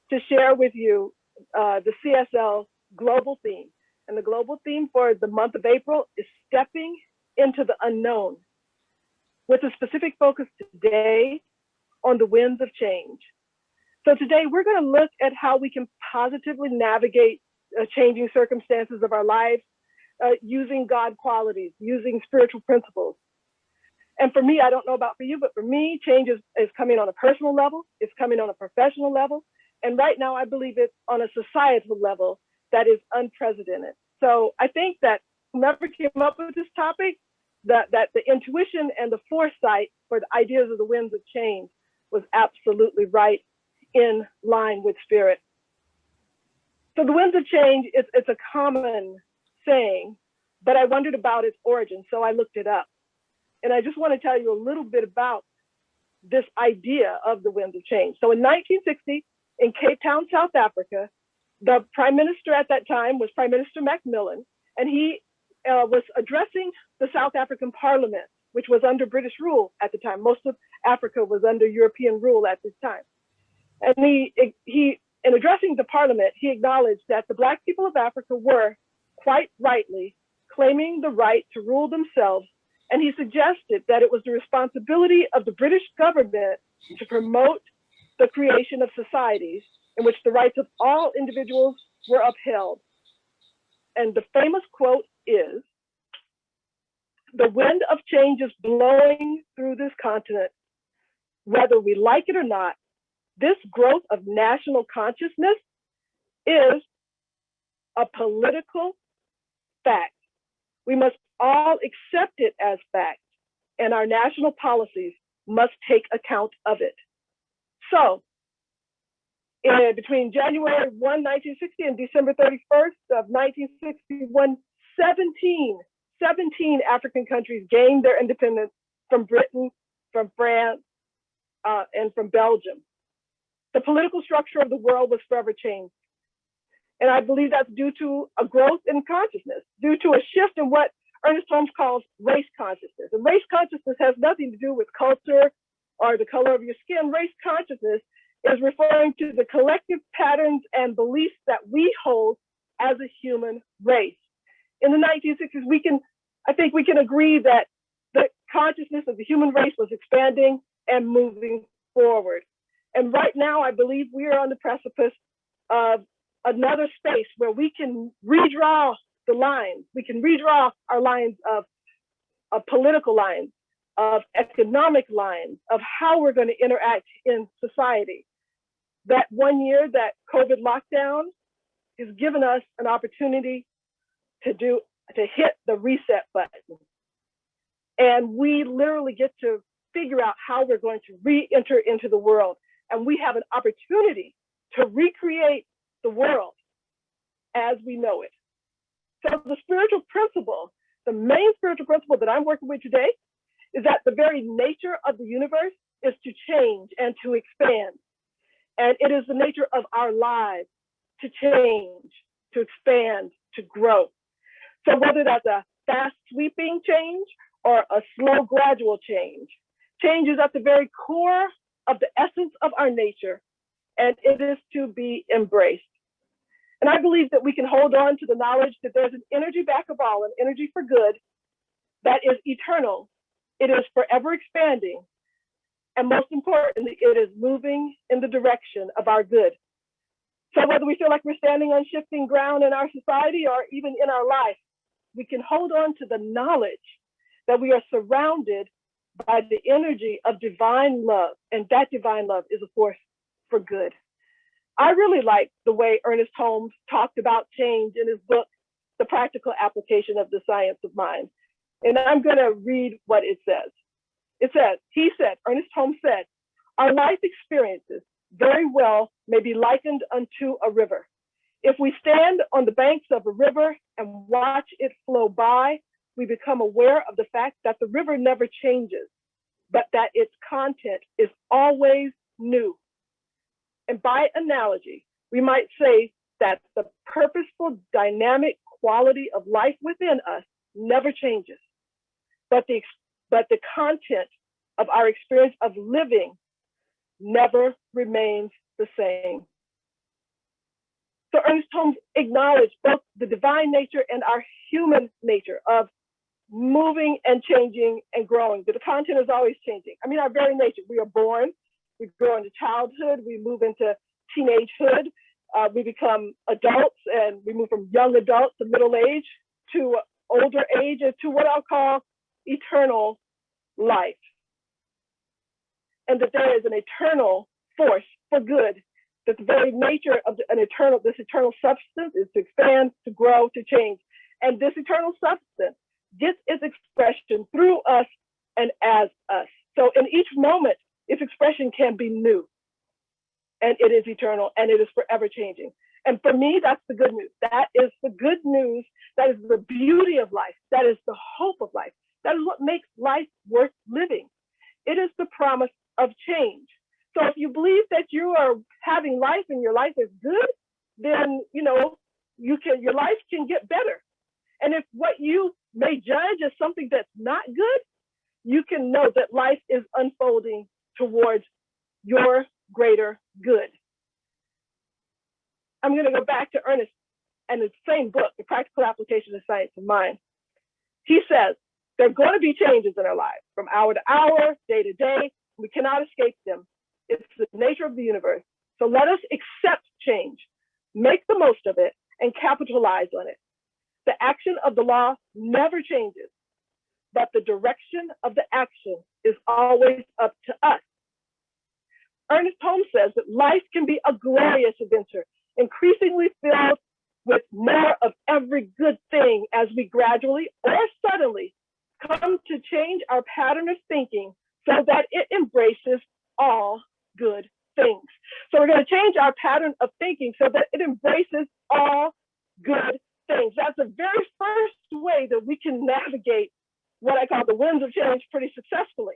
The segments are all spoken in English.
to share with you the CSL global theme. And the global theme for the month of April is stepping into the unknown, with a specific focus today on the winds of change. So today we're going to look at how we can positively navigate changing circumstances of our lives using God qualities, using spiritual principles. And for me, I don't know about for you, but for me, change is coming on a personal level, it's coming on a professional level, and right now I believe it's on a societal level that is unprecedented. So I think that whomever came up with this topic, that the intuition and the foresight for the ideas of the winds of change was absolutely right, in line with spirit. So the winds of change, it's a common saying, but I wondered about its origin, so I looked it up. And I just want to tell you a little bit about this idea of the winds of change. So in 1960, in Cape Town, South Africa, the prime minister at that time was Prime Minister Mignonne, and he was addressing the South African Parliament, which was under British rule at the time. Most of Africa was under European rule at this time. And he, in addressing the Parliament, he acknowledged that the Black people of Africa were, quite rightly, claiming the right to rule themselves. And he suggested that it was the responsibility of the British government to promote the creation of societies in which the rights of all individuals were upheld. And the famous quote is, "The wind of change is blowing through this continent. Whether we like it or not, this growth of national consciousness is a political fact. We must all accept it as fact, and our national policies must take account of it." So, between January 1, 1960 and December 31st of 1961, 17 African countries gained their independence from Britain, from France, and from Belgium. The political structure of the world was forever changed. And I believe that's due to a growth in consciousness, due to a shift in what Ernest Holmes calls race consciousness. And race consciousness has nothing to do with culture or the color of your skin. Race consciousness is referring to the collective patterns and beliefs that we hold as a human race. In the 1960s, I think we can agree that the consciousness of the human race was expanding and moving forward. And right now, I believe we are on the precipice of another space where we can redraw the lines. We can redraw our lines of political lines, of economic lines, of how we're going to interact in society. That 1 year that COVID lockdown has given us an opportunity to hit the reset button. And we literally get to figure out how we're going to re-enter into the world. And we have an opportunity to recreate the world as we know it. So the spiritual principle, the main spiritual principle that I'm working with today, is that the very nature of the universe is to change and to expand. And it is the nature of our lives to change, to expand, to grow. So whether that's a fast sweeping change or a slow gradual change, change is at the very core of the essence of our nature, and it is to be embraced. And I believe that we can hold on to the knowledge that there's an energy back of all, an energy for good, that is eternal. It is forever expanding. And most importantly, it is moving in the direction of our good. So whether we feel like we're standing on shifting ground in our society or even in our life, we can hold on to the knowledge that we are surrounded by the energy of divine love. And that divine love is a force for good. I really like the way Ernest Holmes talked about change in his book, The Practical Application of the Science of Mind. And I'm going to read what it says. Ernest Holmes said, "Our life experiences very well may be likened unto a river. If we stand on the banks of a river and watch it flow by, we become aware of the fact that the river never changes, but that its content is always new. And by analogy, we might say that the purposeful, dynamic quality of life within us never changes, but the content of our experience of living never remains the same." So Ernest Holmes acknowledged both the divine nature and our human nature of moving and changing and growing. But the content is always changing. I mean, our very nature. We are born, we grow into childhood, we move into teenagehood, we become adults, and we move from young adults to middle age to older age and to what I'll call eternal life. And that there is an eternal force for good, that the very nature of this eternal substance is to expand, to grow, to change. And this eternal substance gets its expression through us and as us. So in each moment, its expression can be new, and it is eternal, and it is forever changing. And for me, that's the good news. That is the good news. That is the beauty of life. That is the hope of life. That is what makes life worth living. It is the promise of change. So if you believe that you are having life and your life is good, then your life can get better. And if what you may judge as something that's not good, you can know that life is unfolding towards your greater good. I'm going to go back to Ernest and the same book, The Practical Application of Science of Mind. He says, there are going to be changes in our lives from hour to hour, day to day. We cannot escape them. It's the nature of the universe. So let us accept change, make the most of it, and capitalize on it. The action of the law never changes, but the direction of the action is always up to us. Ernest Holmes says that life can be a glorious adventure, increasingly filled with more of every good thing as we gradually or suddenly come to change our pattern of thinking so that it embraces all good things. So we're going to change our pattern of thinking so that it embraces all good things. That's the very first way that we can navigate what I call the winds of change pretty successfully.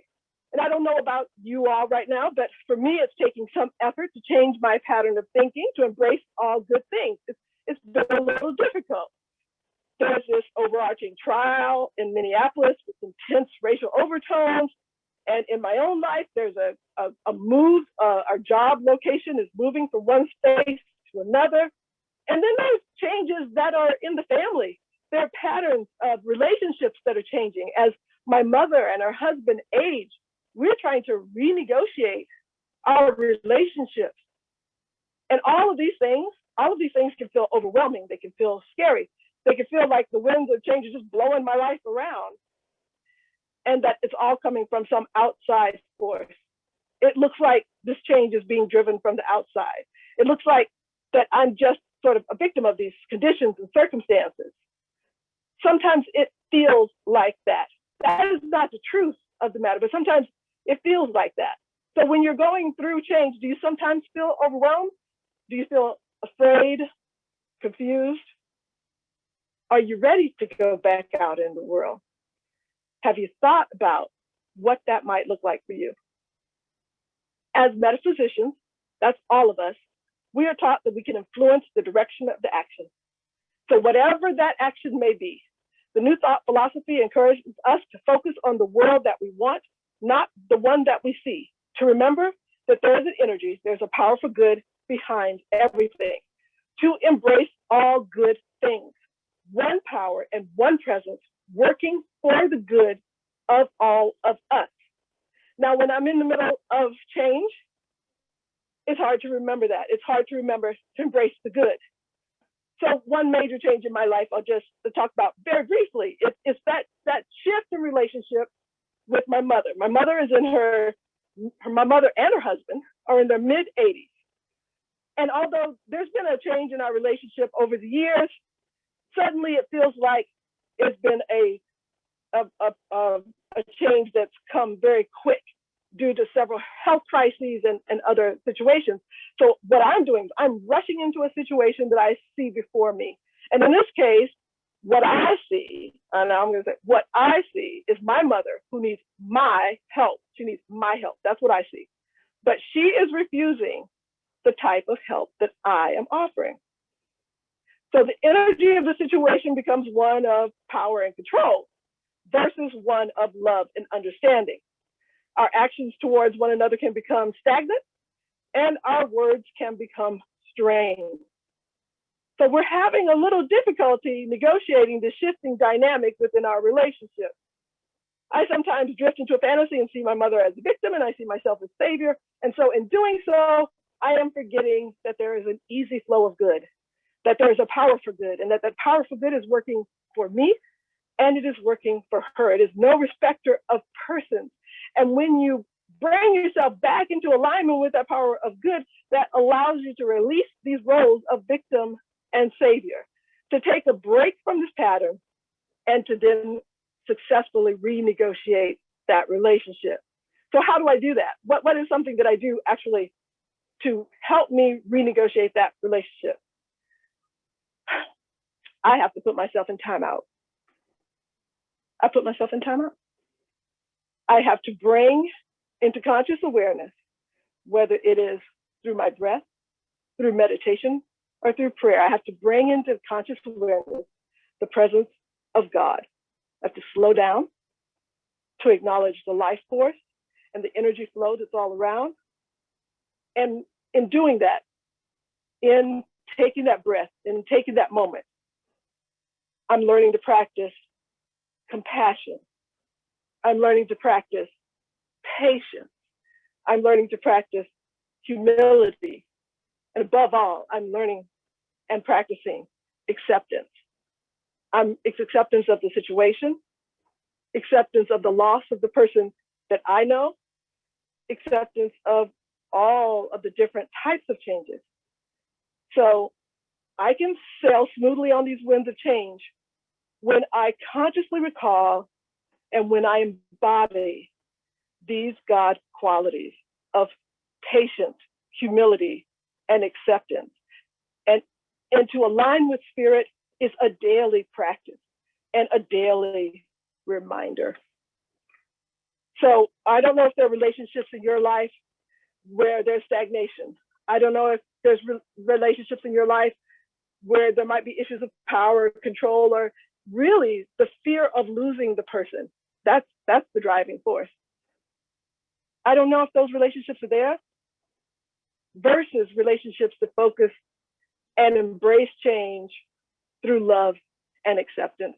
And I don't know about you all right now, but for me, it's taking some effort to change my pattern of thinking to embrace all good things. It's been a little difficult. There's this overarching trial in Minneapolis with intense racial overtones. And in my own life, there's a move. Our job location is moving from one space to another. And then there's changes that are in the family. There are patterns of relationships that are changing. As my mother and her husband age, we're trying to renegotiate our relationships. And all of these things can feel overwhelming. They can feel scary. They can feel like the winds of change are just blowing my life around. And that it's all coming from some outside force. It looks like this change is being driven from the outside. It looks like that I'm just sort of a victim of these conditions and circumstances. Sometimes it feels like that. That is not the truth of the matter, but sometimes it feels like that. So when you're going through change, do you sometimes feel overwhelmed? Do you feel afraid, confused? Are you ready to go back out in the world? Have you thought about what that might look like for you? As metaphysicians, that's all of us, we are taught that we can influence the direction of the action. So whatever that action may be, the New Thought philosophy encourages us to focus on the world that we want, not the one that we see. To remember that there is an energy, there's a powerful good behind everything. To embrace all good things, one power and one presence working for the good of all of us. Now, when I'm in the middle of change, it's hard to remember that. It's hard to remember to embrace the good. So one major change in my life, I'll just talk about very briefly. It's that shift in relationship with my mother. My mother and her husband are in their mid-80s. And although there's been a change in our relationship over the years, suddenly it feels like it's been a change that's come very quick due to several health crises and other situations. So what I'm doing, I'm rushing into a situation that I see before me. And in this case, what I see, and I'm going to say, what I see is my mother who needs my help. She needs my help. That's what I see. But she is refusing the type of help that I am offering. So the energy of the situation becomes one of power and control versus one of love and understanding. Our actions towards one another can become stagnant and our words can become strained. So we're having a little difficulty negotiating the shifting dynamic within our relationship. I sometimes drift into a fantasy and see my mother as a victim, and I see myself as savior. And so in doing so, I am forgetting that there is an easy flow of good, that there is a power for good, and that power for good is working for me, and it is working for her. It is no respecter of persons. And when you bring yourself back into alignment with that power of good, that allows you to release these roles of victim and savior, to take a break from this pattern and to then successfully renegotiate that relationship. So how do I do that? What is something that I do actually to help me renegotiate that relationship? I have to put myself in timeout. I put myself in timeout. I have to bring into conscious awareness, whether it is through my breath, through meditation, or through prayer. I have to bring into conscious awareness the presence of God. I have to slow down to acknowledge the life force and the energy flow that's all around. And in doing that, in taking that breath, in taking that moment, I'm learning to practice compassion. I'm learning to practice patience. I'm learning to practice humility. And above all, I'm learning and practicing acceptance. It's acceptance of the situation, acceptance of the loss of the person that I know, acceptance of all of the different types of changes. So I can sail smoothly on these winds of change when I consciously recall and when I embody these God qualities of patience, humility, and acceptance. And to align with spirit is a daily practice and a daily reminder. So I don't know if there are relationships in your life where there's stagnation. I don't know if there's relationships in your life where there might be issues of power, control, or really the fear of losing the person. That's the driving force. I don't know if those relationships are there versus relationships that focus and embrace change through love and acceptance.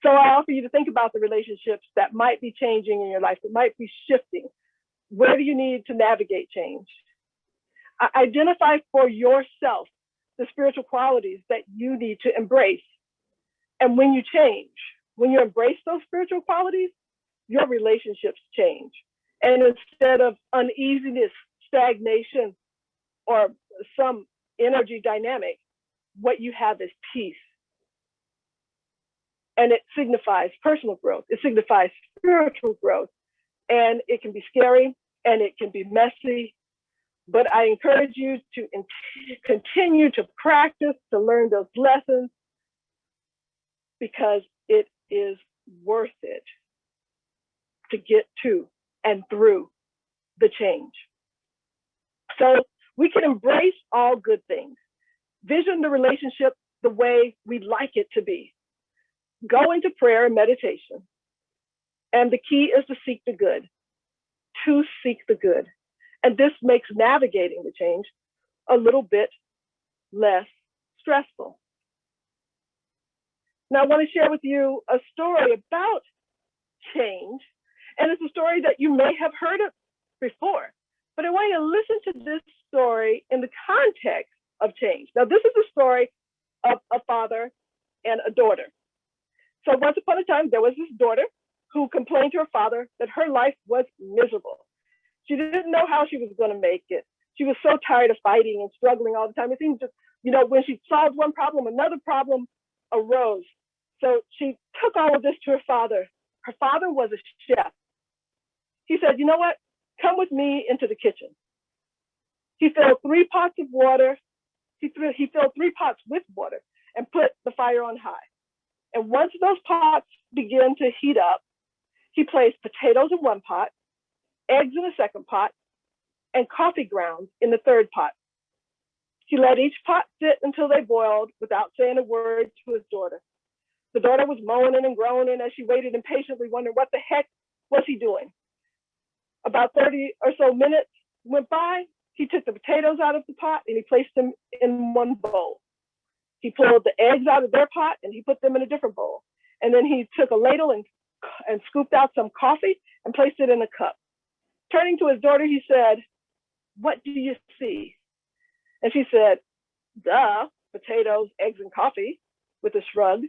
So I offer you to think about the relationships that might be changing in your life, that might be shifting. Where do you need to navigate change? Identify for yourself the spiritual qualities that you need to embrace. And when you change, when you embrace those spiritual qualities, your relationships change. And instead of uneasiness, stagnation, or some energy dynamic, what you have is peace. And it signifies personal growth. It signifies spiritual growth. And it can be scary and it can be messy. But I encourage you to continue to practice, to learn those lessons, because it is worth it to get to and through the change. So we can embrace all good things, vision the relationship the way we'd like it to be, go into prayer and meditation. And the key is to seek the good, to seek the good. And this makes navigating the change a little bit less stressful. Now, I want to share with you a story about change. And it's a story that you may have heard of before, but I want you to listen to this story in the context of change. Now, this is a story of a father and a daughter. So once upon a time, there was this daughter who complained to her father that her life was miserable. She didn't know how she was going to make it. She was so tired of fighting and struggling all the time. It seemed just, when she solved one problem, another problem arose. So she took all of this to her father. Her father was a chef. He said, you know what? Come with me into the kitchen. He filled 3 pots of water. He filled 3 pots with water and put the fire on high. And once those pots began to heat up, he placed potatoes in one pot, eggs in a second pot, and coffee grounds in the third pot. He let each pot sit until they boiled without saying a word to his daughter. The daughter was moaning and groaning as she waited impatiently, wondering what the heck was he doing. About 30 or so minutes went by, he took the potatoes out of the pot and he placed them in one bowl. He pulled the eggs out of their pot and he put them in a different bowl. And then he took a ladle and scooped out some coffee and placed it in a cup. Turning to his daughter, he said, "What do you see?" And she said, "Duh, potatoes, eggs, and coffee," with a shrug.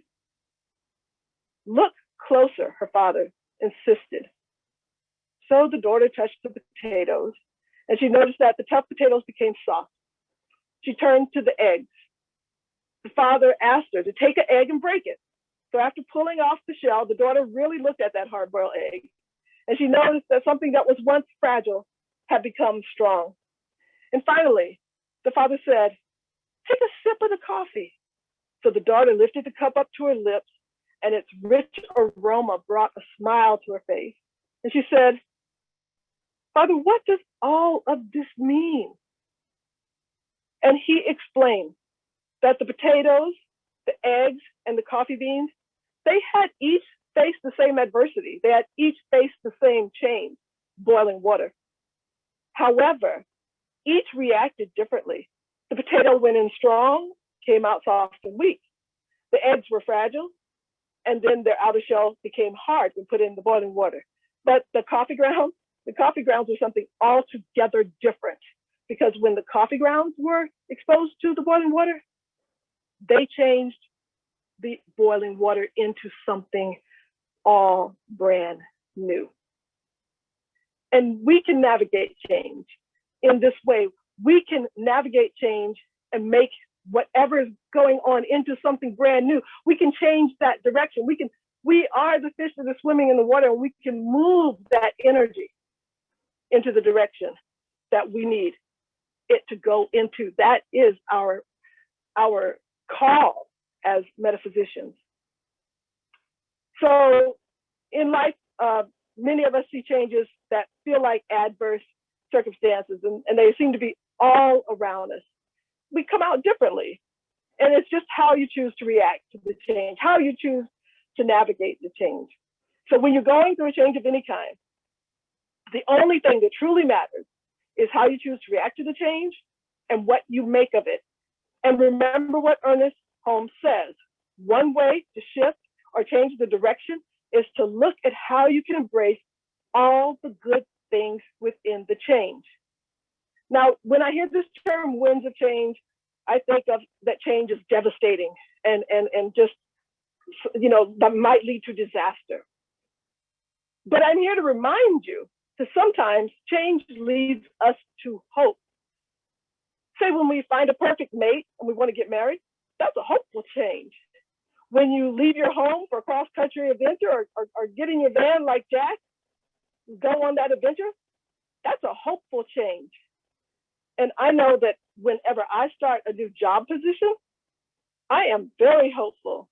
"Look closer," her father insisted. So the daughter touched the potatoes, and she noticed that the tough potatoes became soft. She turned to the eggs. The father asked her to take an egg and break it. So after pulling off the shell, the daughter really looked at that hard-boiled egg, and she noticed that something that was once fragile had become strong. And finally, the father said, "Take a sip of the coffee." So the daughter lifted the cup up to her lips, and its rich aroma brought a smile to her face. And she said, "Father, what does all of this mean?" And he explained that the potatoes, the eggs, and the coffee beans, they had each faced the same adversity. They had each faced the same change, boiling water. However, each reacted differently. The potato went in strong, came out soft and weak. The eggs were fragile, and then their outer shell became hard when put in the boiling water. But the coffee grounds were something altogether different, because when the coffee grounds were exposed to the boiling water, they changed the boiling water into something all brand new. And we can navigate change in this way. We can navigate change and make whatever is going on into something brand new. We can change that direction. We are the fish that are swimming in the water, and we can move that energy into the direction that we need it to go into. That is our call as metaphysicians. So in life, many of us see changes that feel like adverse circumstances, and they seem to be all around us. We come out differently, and it's just how you choose to react to the change, how you choose to navigate the change. So when you're going through a change of any kind, the only thing that truly matters is how you choose to react to the change and what you make of it. And remember what Ernest Holmes says: one way to shift or change the direction is to look at how you can embrace all the good things within the change. Now, when I hear this term, winds of change, I think of that change is devastating and just, that might lead to disaster. But I'm here to remind you that sometimes change leads us to hope. Say when we find a perfect mate and we want to get married, that's a hopeful change. When you leave your home for a cross-country adventure or get in your van like Jack, go on that adventure, that's a hopeful change. And I know that whenever I start a new job position, I am very hopeful.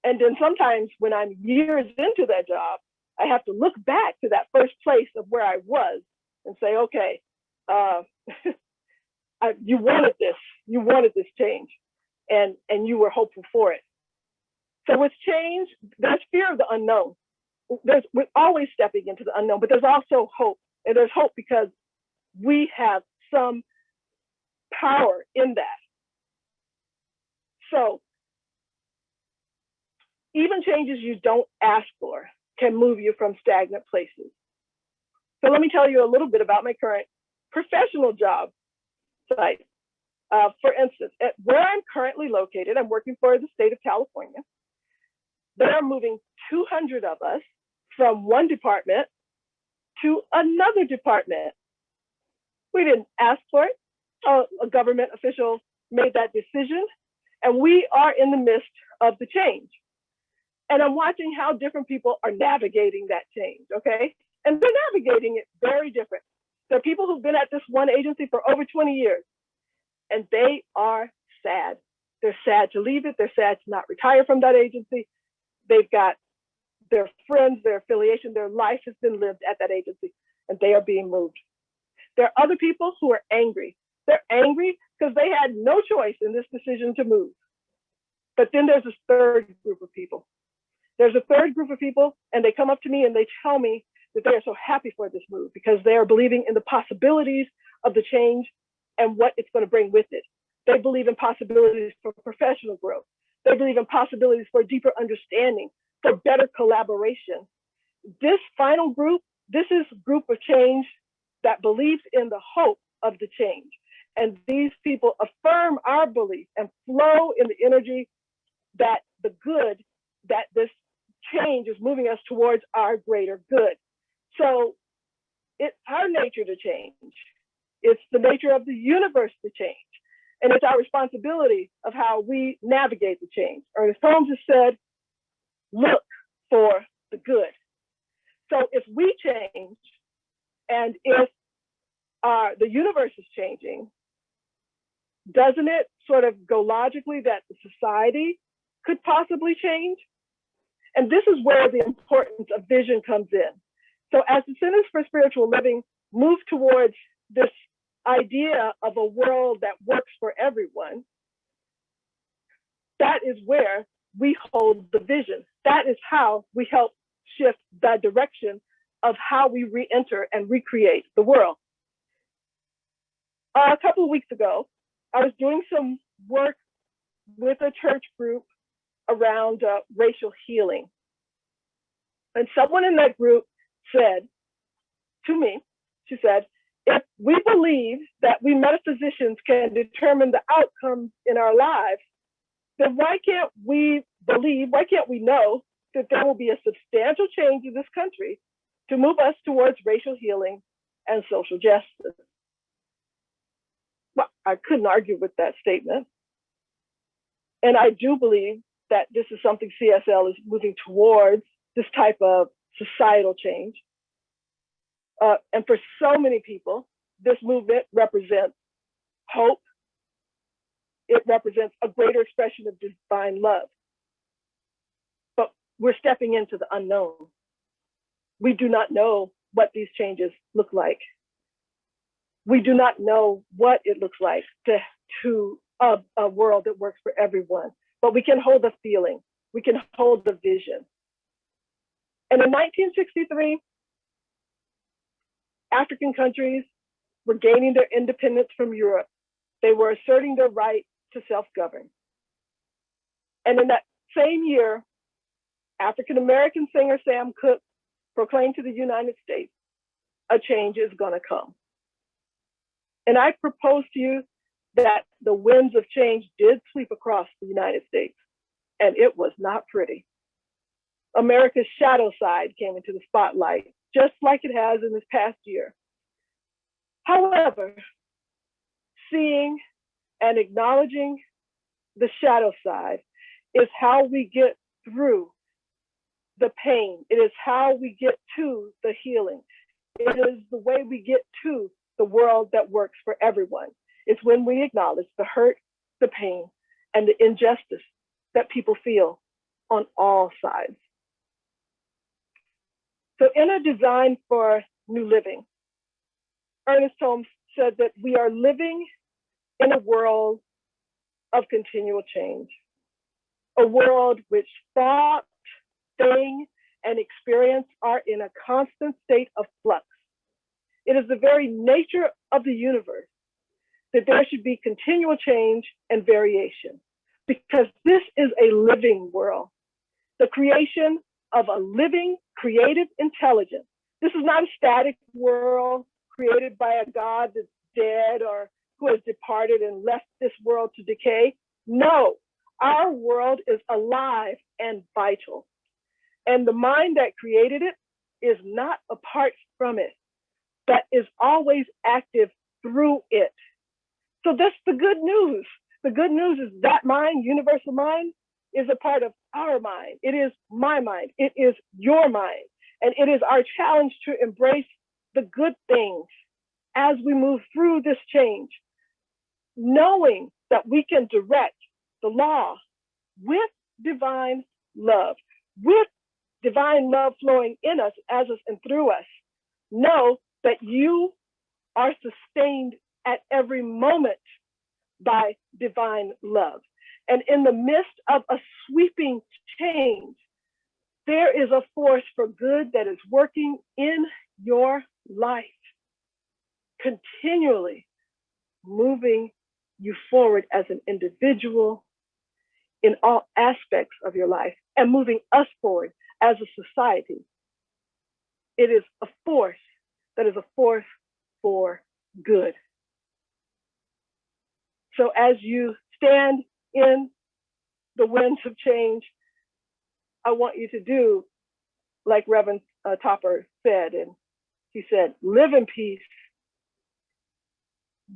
And then sometimes when I'm years into that job, I have to look back to that first place of where I was and say, okay, you wanted this change, and you were hopeful for it. So with change, there's fear of the unknown. We're always stepping into the unknown, but there's also hope. And there's hope because we have some power in that. So even changes you don't ask for can move you from stagnant places. So let me tell you a little bit about my current professional job site. For instance, at where I'm currently located, I'm working for the state of California. They are moving 200 of us from one department to another department. We didn't ask for it. A government official made that decision, and we are in the midst of the change. And I'm watching how different people are navigating that change, okay? And they're navigating it very different. There are people who've been at this one agency for over 20 years, and they are sad. They're sad to leave it. They're sad to not retire from that agency. They've got their friends, their affiliation, their life has been lived at that agency, and they are being moved. There are other people who are angry. They're angry because they had no choice in this decision to move. But then there's this third group of people. There's a third group of people, and they come up to me and they tell me that they are so happy for this move because they are believing in the possibilities of the change and what it's going to bring with it. They believe in possibilities for professional growth. They believe in possibilities for deeper understanding, for better collaboration. This final group, this is a group of change that believes in the hope of the change. And these people affirm our belief and flow in the energy that the good, that this change is moving us towards our greater good. So it's our nature to change. It's the nature of the universe to change. And it's our responsibility of how we navigate the change. Ernest Holmes has said, look for the good. So if we change, and if the universe is changing, doesn't it sort of go logically that the society could possibly change? And this is where the importance of vision comes in. So as the Centers for Spiritual Living move towards this idea of a world that works for everyone, that is where we hold the vision. That is how we help shift the direction of how we re-enter and recreate the world. A couple of weeks ago, I was doing some work with a church group around racial healing. And someone in that group said to me, she said, if we believe that we metaphysicians can determine the outcomes in our lives, then why can't we know that there will be a substantial change in this country to move us towards racial healing and social justice? Well, I couldn't argue with that statement. And I do believe that this is something CSL is moving towards, this type of societal change. And for so many people, this movement represents hope. It represents a greater expression of divine love. But we're stepping into the unknown. We do not know what these changes look like. We do not know what it looks like to a world that works for everyone. But we can hold the feeling. We can hold the vision. And in 1963, African countries were gaining their independence from Europe. They were asserting their right to self-govern. And in that same year, African-American singer Sam Cooke proclaimed to the United States, a change is gonna come. And I propose to you that the winds of change did sweep across the United States, and it was not pretty. America's shadow side came into the spotlight, just like it has in this past year. However, seeing and acknowledging the shadow side is how we get through the pain. It is how we get to the healing. It is the way we get to the world that works for everyone. It's when we acknowledge the hurt, the pain, and the injustice that people feel on all sides. So in a design for new living, Ernest Holmes said that we are living in a world of continual change, a world which thought, thing, and experience are in a constant state of flux. It is the very nature of the universe that there should be continual change and variation, because this is a living world, the creation of a living, creative intelligence. This is not a static world created by a God that's dead or who has departed and left this world to decay. No, our world is alive and vital. And the mind that created it is not apart from it, but is always active through it. So that's the good news. The good news is that mind, universal mind, is a part of our mind. It is my mind. It is your mind. And it is our challenge to embrace the good things as we move through this change, knowing that we can direct the law with divine love, with divine love flowing in us, as us, and through us. Know that you are sustained at every moment by divine love. And in the midst of a sweeping change, there is a force for good that is working in your life. continually moving you forward as an individual in all aspects of your life and moving us forward as a society. It is a force that is a force for good. So as you stand in the winds of change, I want you to do like Reverend Topper said, and he said, live in peace,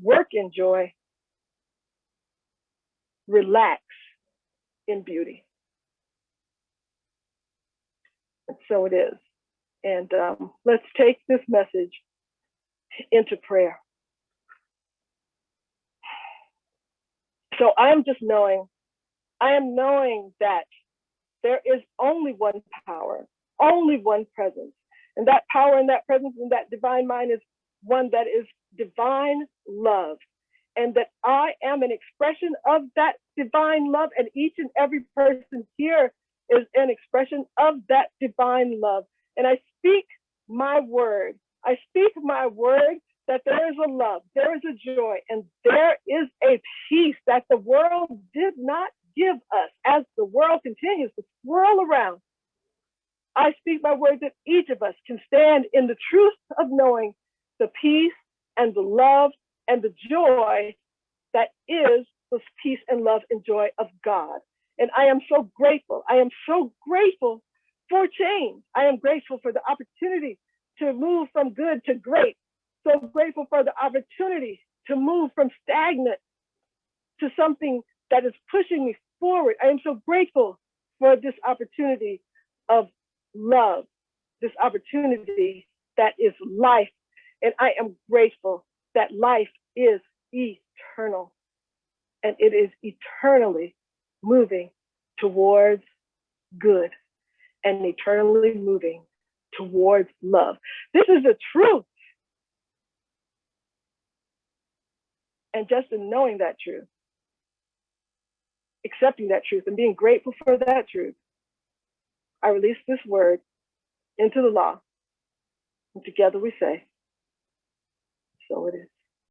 work in joy, relax in beauty. And so it is. And let's take this message into prayer. So I am knowing that there is only one power, only one presence. And that power and that presence and that divine mind is one that is divine love. And that I am an expression of that divine love, and each and every person here is an expression of that divine love. And I speak my word. I speak my word that there is a love, there is a joy, and there is a peace that the world did not give us as the world continues to swirl around. I speak my word that each of us can stand in the truth of knowing the peace and the love and the joy that is the peace and love and joy of God. And I am so grateful. I am so grateful for change. I am grateful for the opportunity to move from good to great. So grateful for the opportunity to move from stagnant to something that is pushing me forward. I am so grateful for this opportunity of love, this opportunity that is life. And I am grateful that life is eternal, and it is eternally moving towards good and eternally moving towards love. This is the truth. And just in knowing that truth, accepting that truth and being grateful for that truth, I release this word into the law. And together we say, so it is.